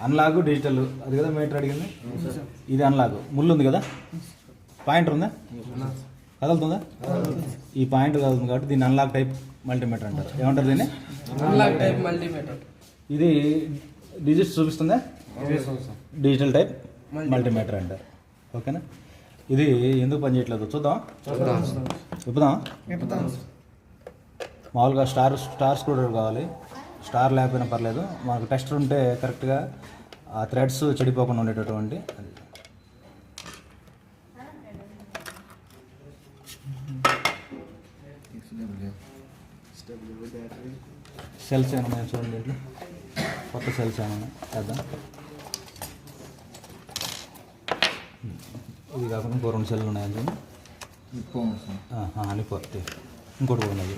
Analogue digital అది కదా metre అడిగింది. ఇది అన్లాగ్ ముళ్ళు ఉంది కదా, పాయింటర్ ఉందా, కదులుతుందా? ఈ పాయింట్ కదులుతుంది కాబట్టి దీన్ని అన్లాక్ టైప్ మల్టీమీటర్ అంటారు. ఏమంటారు దీన్ని? Unlock type multimeter. ఇది డిజిట్స్ చూపిస్తుందా, డిజిటల్ టైప్ మల్టీమీటర్ అంటారు. ఓకేనా? ఇది ఎందుకు పని చేయట్లేదు చూద్దాం, చెప్దాం. మామూలుగా స్టార్ స్క్రూ డ్రైవర్ కావాలి. స్టార్ లేకపోయినా పర్లేదు, మనకు టెస్టర్ ఉంటే కరెక్ట్గా ఆ థ్రెడ్స్ చెడిపోకుండా ఉండేటటువంటి అది. సెల్స్ ఏమైనా ఉన్నాయి చూడండి, దీంట్లో కొత్త సెల్స్ ఏమైనా చేద్దాం. ఇది కాకుండా ఇంకో 2 సెల్లు ఉన్నాయి అందులో, అని కొత్త ఇంకోటి కూడా ఉన్నది.